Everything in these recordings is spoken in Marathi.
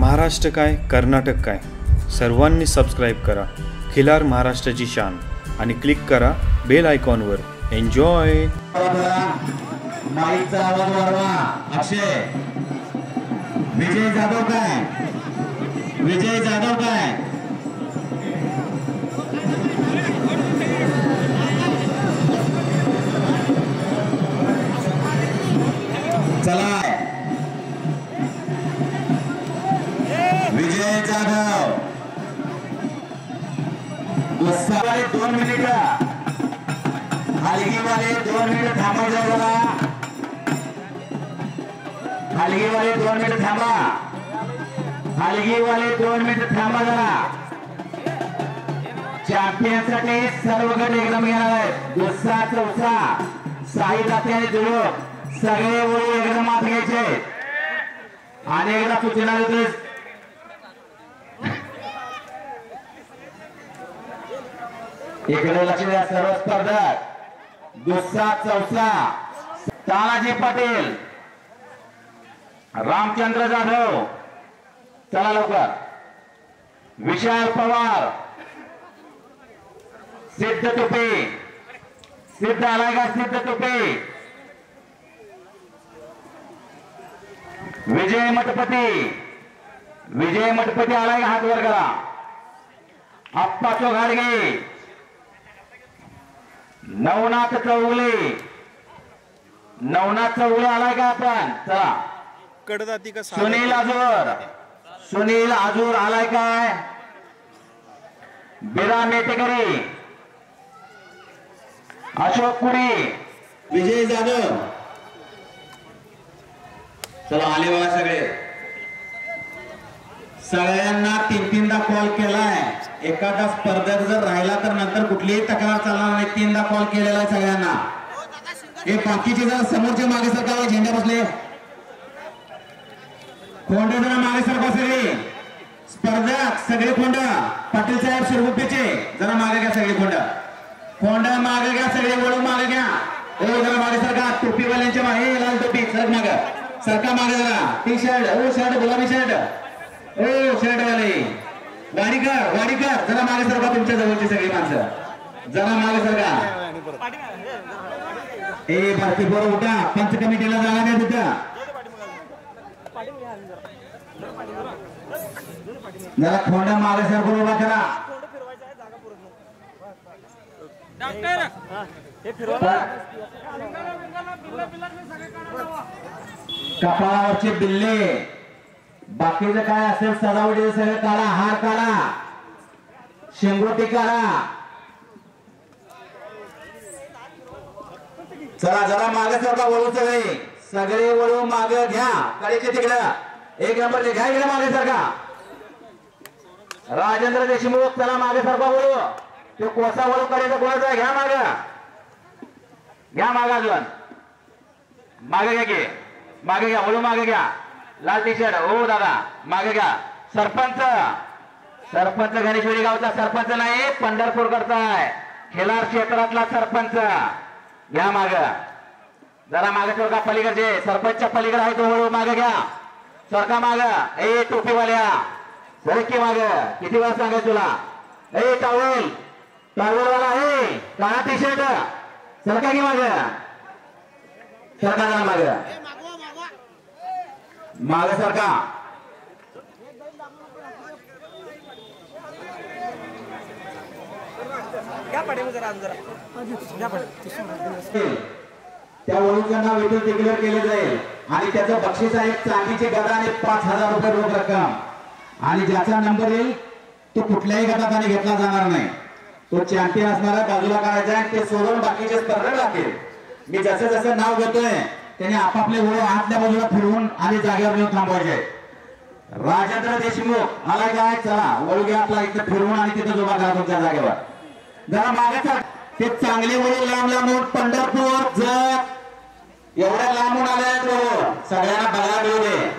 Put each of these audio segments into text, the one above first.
महाराष्ट्र काय कर्नाटक काय सर्वांनी सबस्क्राईब करा खिलार महाराष्ट्राची शान आणि क्लिक करा बेल आयकॉनवर. एन्जॉय. माईकचा आवाज वाढवा. अक्षय विजय जाधव काय चला. विजय जाधव उत्साहाने 2 मिनिट हलगीवाले 2 मिनिट थांबायचं जरा. हलगीवाले 2 मिनिट थांबा. हलगीवाले 2 मिनिट थांबा जरा. चॅम्पियनसाठी सर्व गट एकदम येणार आहेत. उत्साहाचा उत्साह साई जाती आणि जुळूक सगळे ओळी एकदम मात घ्यायचे. आणि एकदा सूचना देतोय इकडे लक्ष द्या सर्व स्पर्धक. दुसरा चौथा तानाजी पाटील, रामचंद्र जाधव, चला लवकर. विशाल पवार, सिद्ध तुपे, सिद्ध आलाय का? सिद्ध तुपे, विजय मठपती आलाय का? हात वर करा. आप्पा चोघाडगे, नवनाथ चौगुले आलाय का आपण? चला. कडदाती का? सुनील आजूर आलाय काय? बिरा मेटेकरी, अशोक पुरी, विजय जाधव, चला आले बघा सगळे. सगळ्यांना 3-3दा कॉल केलाय. एखादा स्पर्धक जर राहिला तर नंतर कुठलीही तक्रार चालणार नाही. 3दा कॉल केलेला आहे सगळ्यांना. हे बाकीचे जरा समोरच्या मागे सरकार झेंडा बसले. खोंड जरा मागे सरका सगळे. स्पर्धक सगळे खोंड. पाटील साहेब शिरगुप्पेचे जरा मागे घ्या. सगळे खोंड मागे घ्या. सगळे वळू मागे घ्या. जरा मागे सरका. टोपीवाल्यांच्या मागे लाल टोपी सरक मागे. सरका मागे जरा. टी शर्ट शर्ट गुलाबी शर्ट शर्ट वाले वाडीकर जरा मागे सरका. तुमच्या जवळची सगळी माणसं जरा मागे सरका. भारती बरोबर उठा. पंच कमिटीला जागा द्या तिथं. जरा खोंड मागे सरकून उभा करा. कपाळावरचे बिल्ले बाकीचं काय असेल सजावटीचं सगळं काढा. हार काढा. शेंगोटी काढा. चला जरा मागे सरका. वळू सगळे वळू मागे घ्या. कडेचे तिकडं 1 नंबर घ्या. इकडे मागे सरका. राजेंद्र देशमुख चला मागे सरका. वळू ते कोसा वळू कडेचा कोणाचा घ्या. मागे अजून मागे घ्या की. मागे घ्या. वळू मागे घ्या. लाल टी शर्ट हो दादा मागे घ्या. सरपंच गणेशवाडी गावचा सरपंच नाही, पंढरपूर करता आहे. खिलार क्षेत्रातला सरपंच घ्या माग. जरा मागे सरका. पलीकडचे सरपंचच्या पलीकडे आहे तो वळू मागे घ्या. सरका माग. ए टोपीवाल्या सरकी माग. किती वेळा सांगायचं तुला? ए टावेलवाला आहे काळा टी शर्ट सरका की माग. सरका जरा माग सरका. त्या वळूचं नाव इथून डिक्लेअर केलं जाईल आणि त्याचं बक्षीस आहे चांदीची गदा आणि 5000 रुपये रोख रक्कम. आणि ज्याचा नंबर येईल तो कुठल्याही गटात घेतला जाणार नाही. तो चॅम्पियन असणारा बाजूला काढायचा आहे. ते सोडून बाकीचे स्पर्धक लागतील. मी जसं जसं नाव घेतोय त्याने आपापले वळू आतल्या बाजूला फिरवून आणि जागेवर येऊन थांबवायचे. राजेंद्र देशमुख आलाय काय? चला वळू घ्या आपला. इथं फिरवून आणि तिथं उभा करा तुमच्या जागेवर. जरा मागे ते चांगले वळू लांब पंढरपूर जर एवढ्या लांबून आले तो सगळ्यांना बघायला मिळू दे.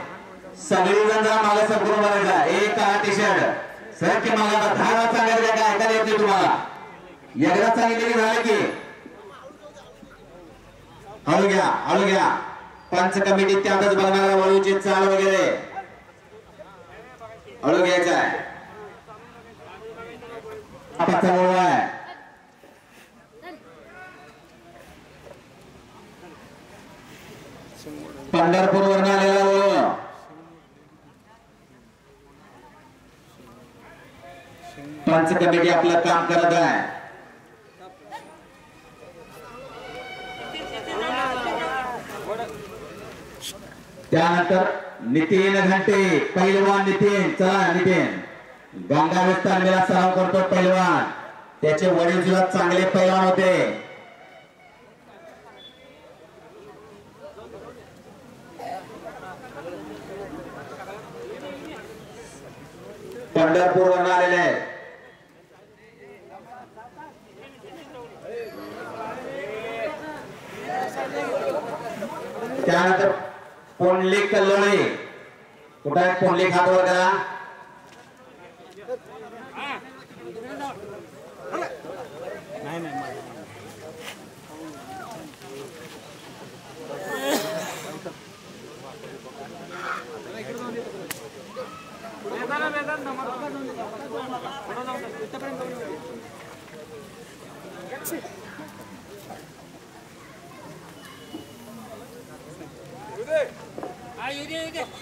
सगळी जण जरा मागे सरकून बघायचा. एक काळा टी शर्ट सर की मागे 10 वेळा सांगायचं काय ऐकायला येते तुम्हाला. एकदा सांगितलं की झालं की हळू घ्या पंच कमिटी त्यातच बघणार वळूची चाल वगैरे हळू घ्यायचा आहे. पाचा वळू आहे. पंढरपूर वरून आलेला वळू. पंच कमिटी आपलं काम करत आहे. त्यानंतर नितीन घंटे पैलवान नितीन. चला नितीन गंगा विस्तार मेला सराव करतो पैलवान. त्याचे वडील सुद्धा चांगले पैलवान होते. पंढरपूर वरून आलेले आहेत. त्यानंतर पोंडलिक कल्लोळी. कुठे आहे पोंडलिक? हात वर करा.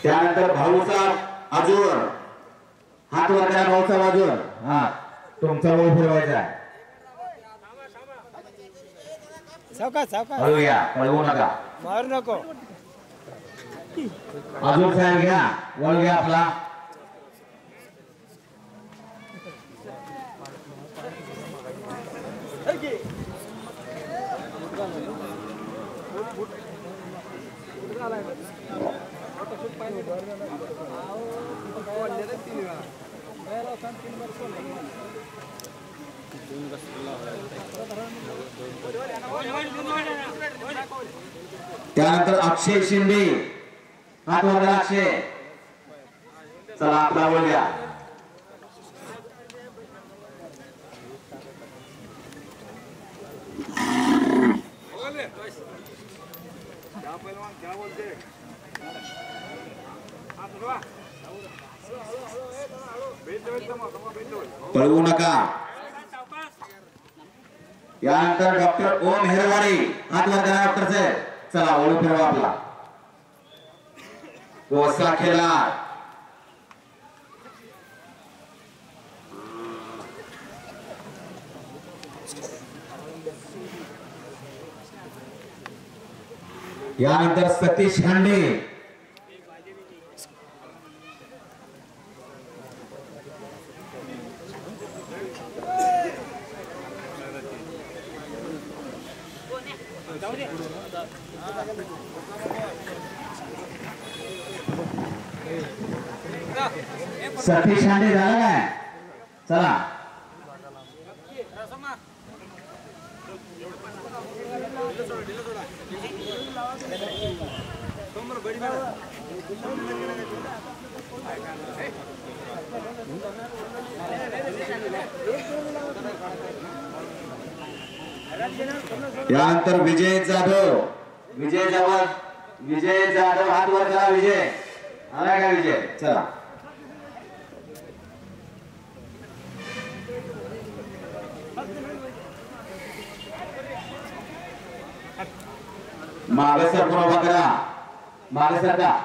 त्यानंतर भाऊचा अजूर. हात वर करा भाऊचा अजूर. हा तुमचा ओळ फिरवायचा आहे. हळू घ्या, पळवू नका, मारू नको. अजून साहेब घ्या, वळ घ्या आपला. त्यानंतर अक्षय शिंदे. हात वर करा अक्षय. चला आपला वळ घ्या. पळवू नका. यानंतर डॉक्टर ओम हेरवाडी. हात वर करा डॉक्टर साहेब. चला ओळख फिरवा आपला. कोसा खेळा. यानंतर सतीश खांडे. सतीश खांडे झाला काय? चला यानंतर विजय जाधव. विजय जाधव हात वर करा. विजय आला का? विजय चला. मागे सर उभा करा. मागे सर का.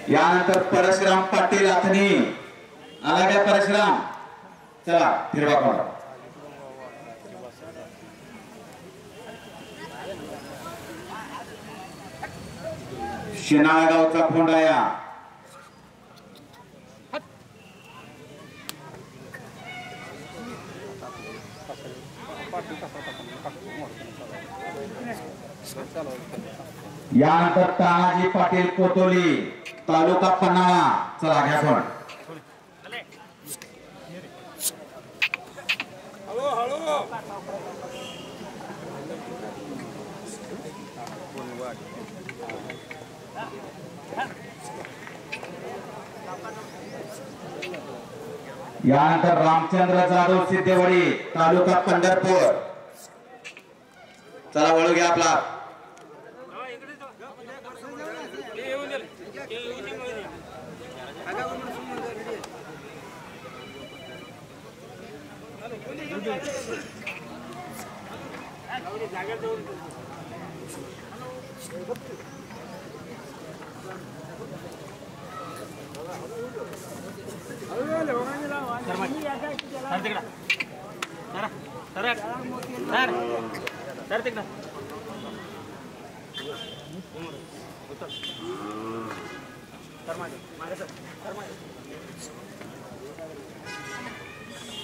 यानंतर परशुराम पाटील आथनी. आला काय परशुराम? चला फिरवा कोण. शिनाळगावचा फोंडाया. यानंतर तानाजी पाटील कोतोली. तालुका पन्हाळा. चला घ्या कोण. यानंतर रामचंद्र जाधव सिद्धेवाडी तालुका पंढरपूर. चला वळू घ्या आपला.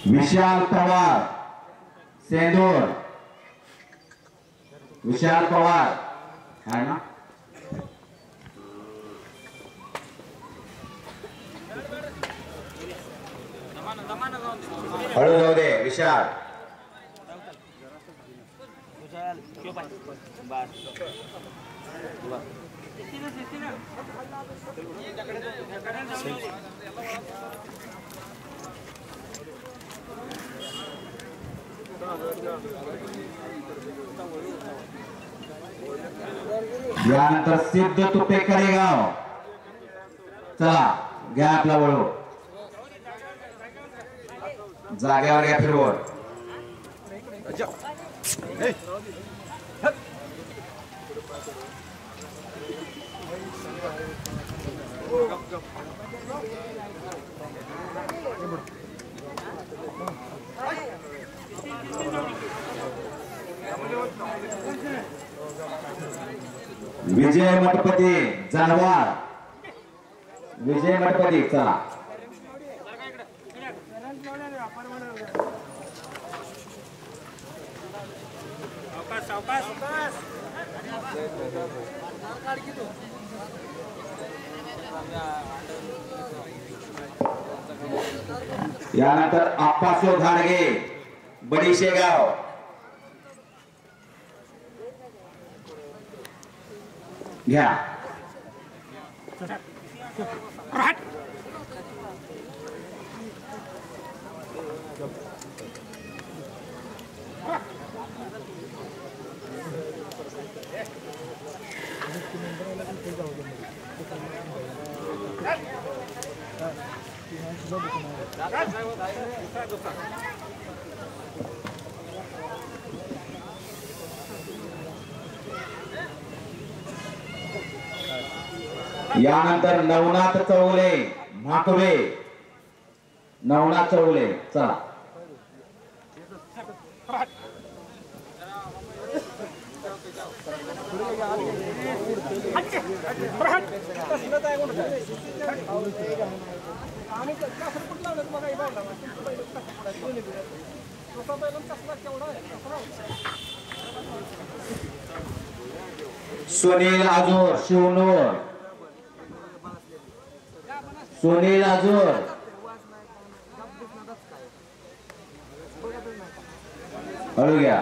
विशाल पवार सेंदूर. विशाल पवार है ना. हळू जाऊ दे विशाल. यानंतर सिद्ध तुपे करेगाव. चला घ्या आपला वळू. जाग्यावर घ्या फिरवून. विजय मठपती जानवार. विजय मठपती चला. यानंतर आप्पासो घाडगे बडीशेगाव. घ्या. यानंतर नवनाथ चौले माकवे. नवनाथ चौले चला. सुनील आजूर शिवनूर. सुनील आजूर. हळू घ्या.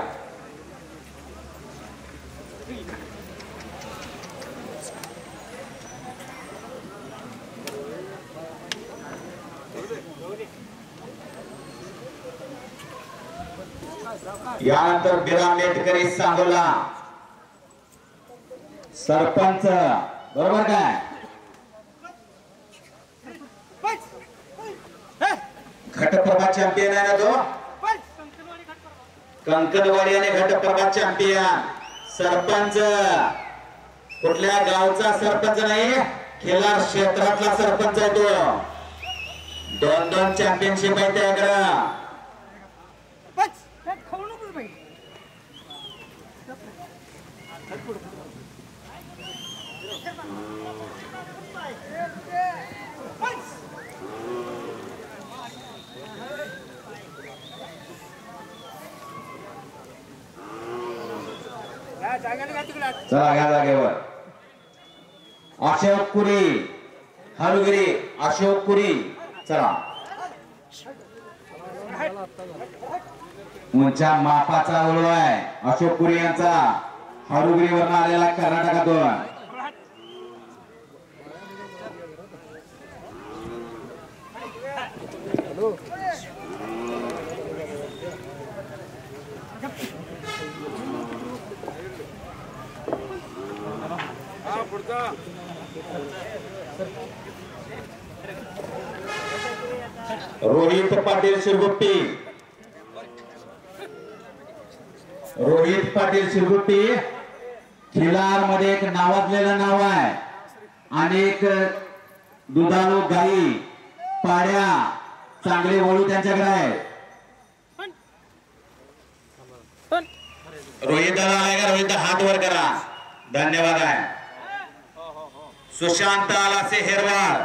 यानंतर बिरा मेटकरी सांगोला सरपंच. बरोबर काय. घटप्रभा चॅम्पियन आहे ना तो. कंकणवाडी आणि घटप्रभा चॅम्पियन. सरपंच कुठल्या गावचा सरपंच नाही, खिलार क्षेत्रातला सरपंच आहे तो. 2-2 चॅम्पियनशिप आहे त्याकडे. चला घ्या जागेवर. अशोक पुरी हरगिरी. अशोक पुरी चला. उंच्या मापाचा ओळख आहे अशोक पुरी यांचा. हरुगिरीवरून आलेला कर्नाटकातून. रोहित पाटील शिरगुप्टी, रोहित पाटील शिरगुप्टी खिलार मध्ये एक नावाजलेलं नाव आहे. अनेक दुधाळू गाई पाड्या चांगले वळू त्यांच्याकडे आहे. रोहित दादा आहे का? रोहित हात वर करा, धन्यवाद आहे. सुशांत आलासे हेरवाड,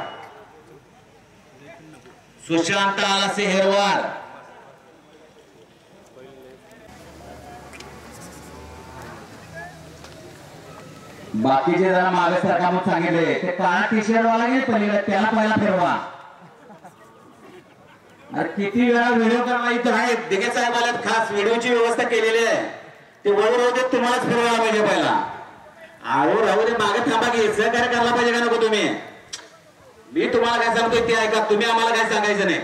सुशांत आलासे हेरवाड. बाकीचे जरा मागे सरका म्हणून सांगितले. ते काळा टी शर्ट वाला नाही पलीकडे, त्याला पहिला फिरवा. किती वेळा व्हिडिओ करणार इथं आहे. दिघे साहेब आल्यात, खास व्हिडिओची व्यवस्था केलेली आहे. ते वळू राहू दे, तुम्हालाच फिरवायला पाहिजे पहिला. आहो राहू दे, मागे थांबा की सहकार्य करायला पाहिजे का नको तुम्ही? मी तुम्हाला काय सांगतोय ते ऐका, तुम्ही आम्हाला काय सांगायचं नाही.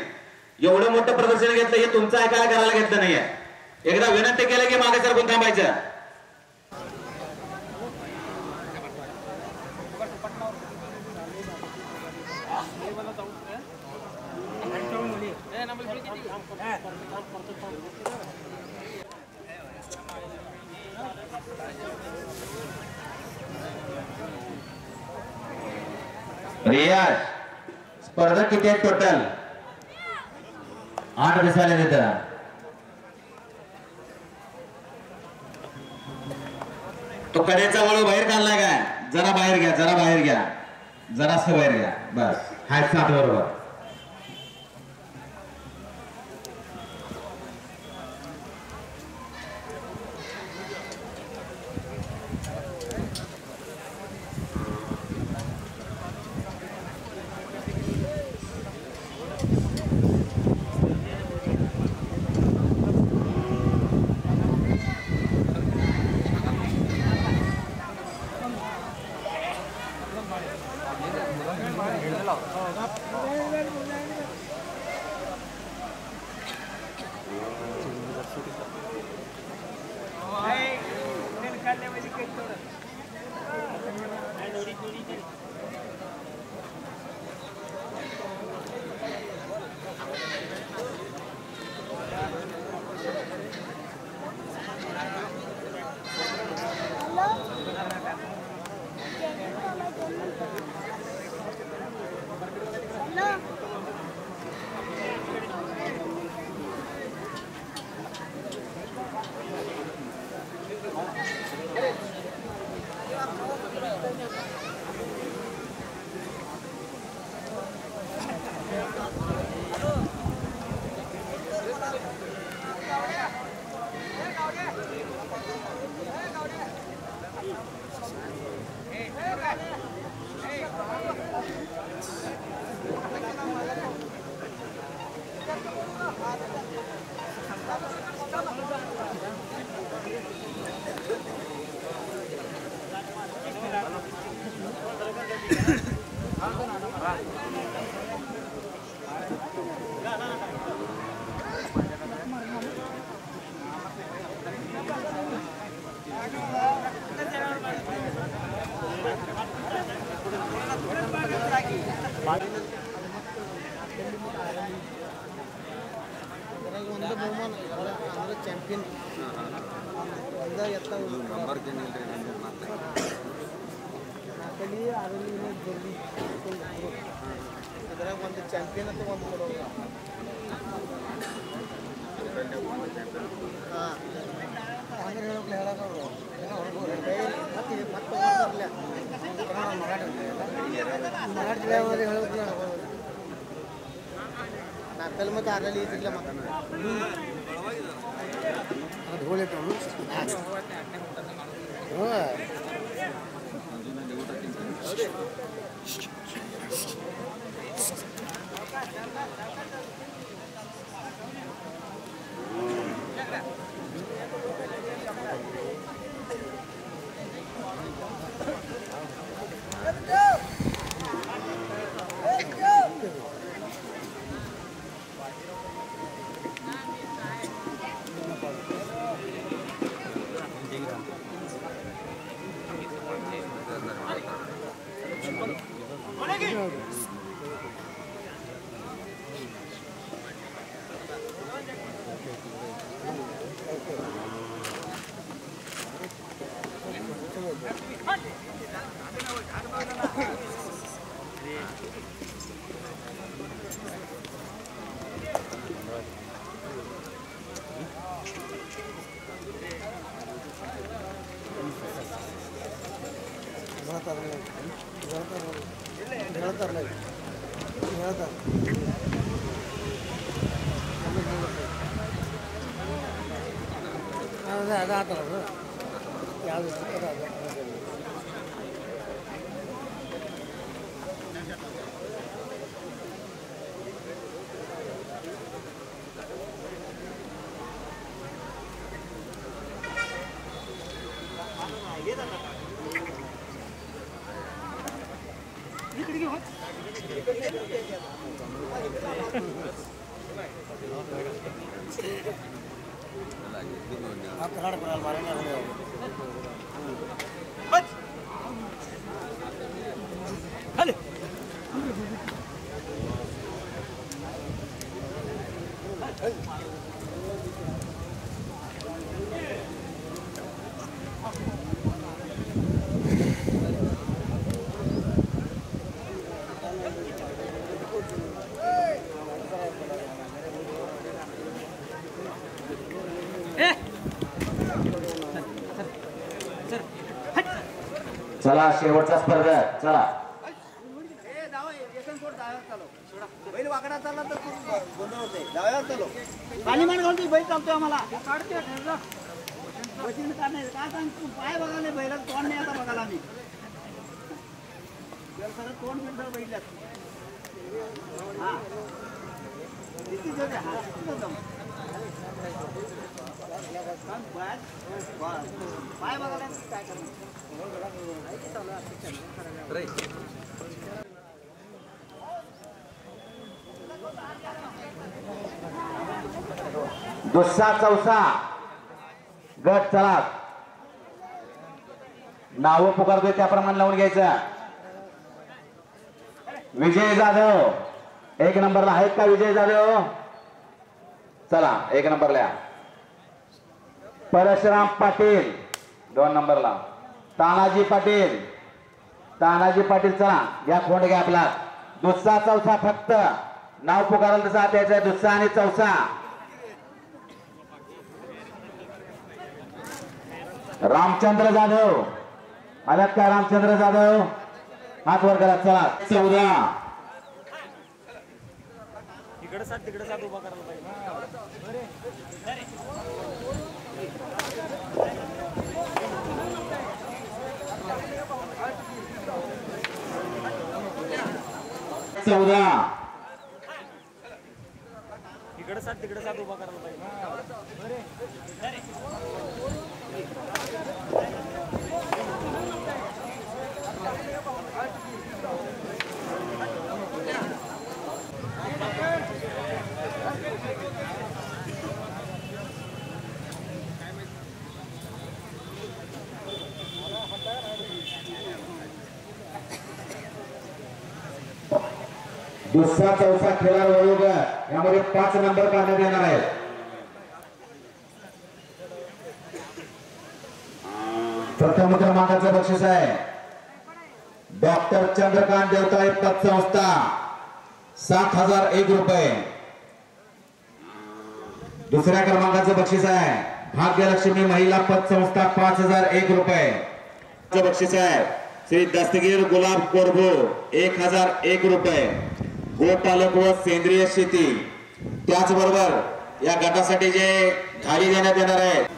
एवढं मोठं प्रदर्शन घेतलं, हे तुमचं ऐकायला करायला घेतलं नाहीये. एकदा विनंती केलं की मागे सरकून थांबायचं. रियाज स्पर्धा किती आहेत टोटल? 8 दिसायला देतात. तो कडेचा वळू बाहेर काढलाय काय? जरा बाहेर घ्या, जरा बाहेर घ्या, जरासं बाहेर घ्या, बस. हाय 7 बरोबर. चॅम्पियन ಒಂದು ಚಾಂಪಿಯನ್ ಅಂತ ಒಂದು ಕೊಡೋದು ಹಂಗೆ ಹೇಳೋಕ್ಲೆ ಹೇಳೋದು ಮತ್ತೆ ಮರಾಠಿ ಜಿಲ್ಲೆ ಹೇಳೋದು ನಾಲ್ಕಲ್ಲಿ ಮತ್ತೆ ಆರಲ್ಲಿ ಇದ್ದಿಲ್ಲ ಮತ್ತೆ ಅದು ಹೋಳಿಟ್ಟು चला शेवटचा स्पर्धा चला. पाणीमान घालतो बैल चालतोय आम्हाला काय सांगतो पाय बघायला बैला तोंड नाही आता बघायला आम्ही सगळं तोंड मिळतं बैल्यात हा पाय बघायला काय दुसरा चौसा गट चला. नाव पुकारतोय त्याप्रमाणे लावून घ्यायचं. विजय जाधव 1 नंबरला आहेत का? विजय जाधव चला 1 नंबरला. परशुराम पाटील 2 नंबरला. तानाजी पाटील चला घ्या खोंड घ्या आपला. दुसरा चौसा फक्त नाव पुकारायला तसा द्यायचं. दुसरा आणि चौसा. रामचंद्र जाधव आल्यात का? रामचंद्र जाधव हात वर करा. चला 14 तिकडे साथ उभा करायला पाहिजे. 14 तिकडे साथ उभा करायला पाहिजे. दुसरा चौसा खेळाडू वर्ग यामध्ये 5 नंबर काढण्यात येणार आहेत. प्रथम क्रमांकाचं बक्षीस आहे डॉक्टर चंद्रकांत देवताळे पतसंस्था 7,001 रुपये. दुसऱ्या क्रमांकाचं बक्षीस आहे भाग्यलक्ष्मी महिला पतसंस्था 5,001 रुपये. बक्षीस आहे श्री दस्तगीर गुलाब कोरबो 1,001 रुपये. गोपालक व सेंद्रिय शेती. त्याचबरोबर या गटासाठी जे गाडी देण्यात येणार आहे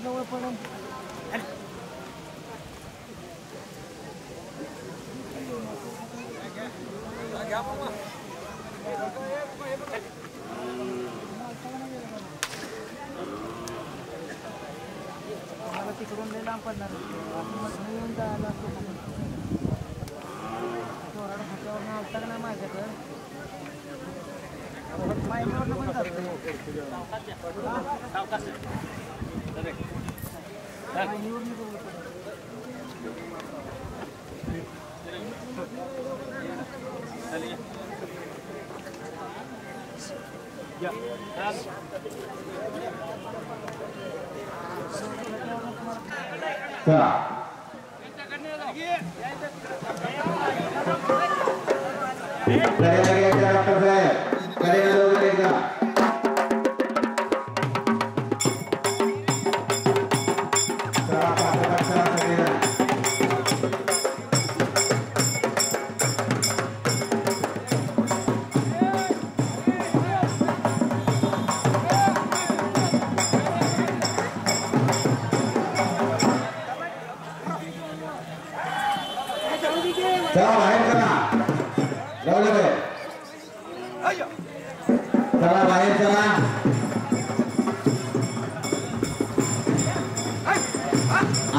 जवळ पडून मला तिकडून लय लांब पडणार येऊन जायला असतो चोराडा खात्यावर आलता का नाही माझ्याकडं माहितीवर पण जातो चला डॉक्टर साहेब कडेला एकदा चला बाहेर चला लावले चला बाहेर चला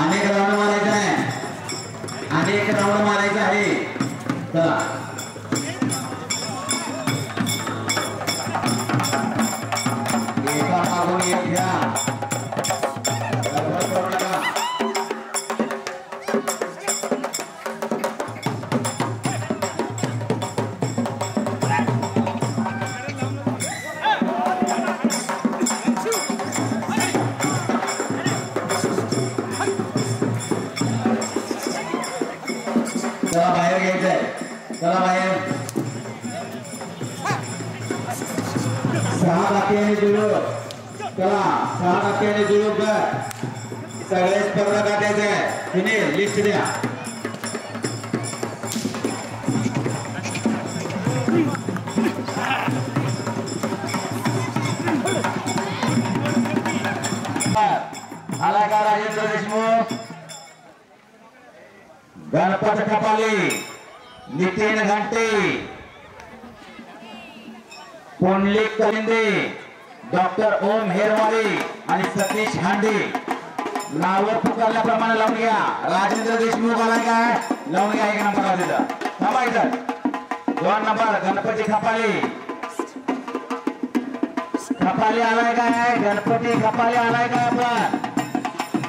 अनेक राऊंड मारायचा आहे अनेक राऊंड मारायचा आहे चला एका मागून एक घ्या चला बाहेर घ्यायचंय चला बाहेर 6 टक्क्याने जुळू चला 6 टक्क्याने जुळू सगळे स्पर्धा काढायचे तिने लिस्ट द्या आला का राजेंद्र देशमुख गणपत कपाले नितीन घंटे पुंडलिक कलिंदे डॉक्टर ओम हेरवाले आणि सतीश हांडे नावर पुकारल्याप्रमाणे लावून घ्या राजेंद्र देशमुख आला काय लावून घ्या 1 नंबर वाजेला थांबायचं 2 नंबर गणपती खपाले आलाय काय गणपती खपाले आलाय काय आपण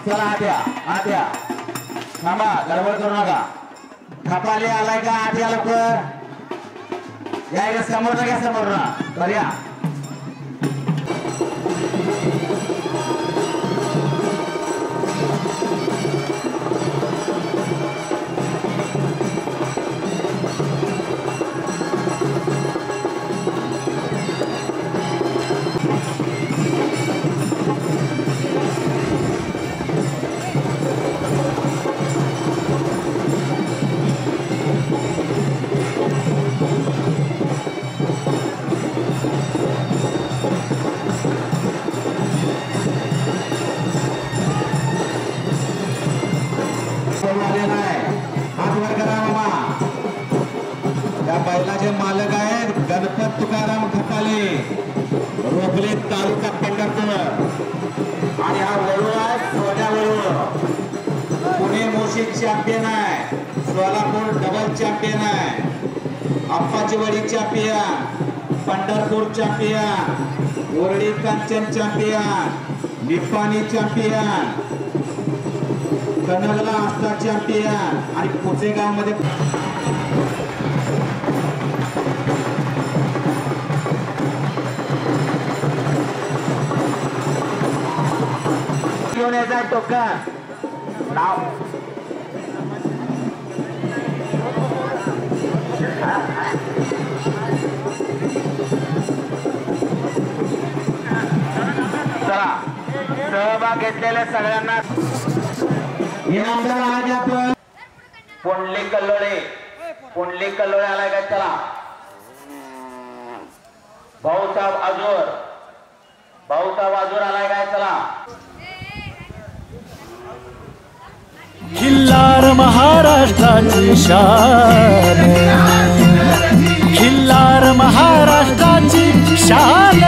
चला आद्या थांबा गडबड करू नका खपाले आलाय का आद्या लवकर या समोर घ्या समोर ना बऱ्या बैलाचे मालक आहेत गणपत तुकाराम खपाले रोपले तालुका पंढरपूर आणि हा वळू आहे सोन्या वळू पुणे मोशी चॅम्पियन आहे सोलापूर डबल चॅम्पियन आहे Appachiwadi champion Pandharpur champion Oradi Kanchan champion Nipani champion कन्नडला आस्था चॅम्पियन आणि पुसेगाव मध्ये टोकन नाव चला सहभाग घेतलेल्या सगळ्यांना इनामदार आज आपण पुंडलिक कल्लोळे आलाय का चला भाऊसाहेब आजूर आलाय काय चला खिल्लार महाराष्ट्राची शान खिल्लार महाराष्ट्राची शान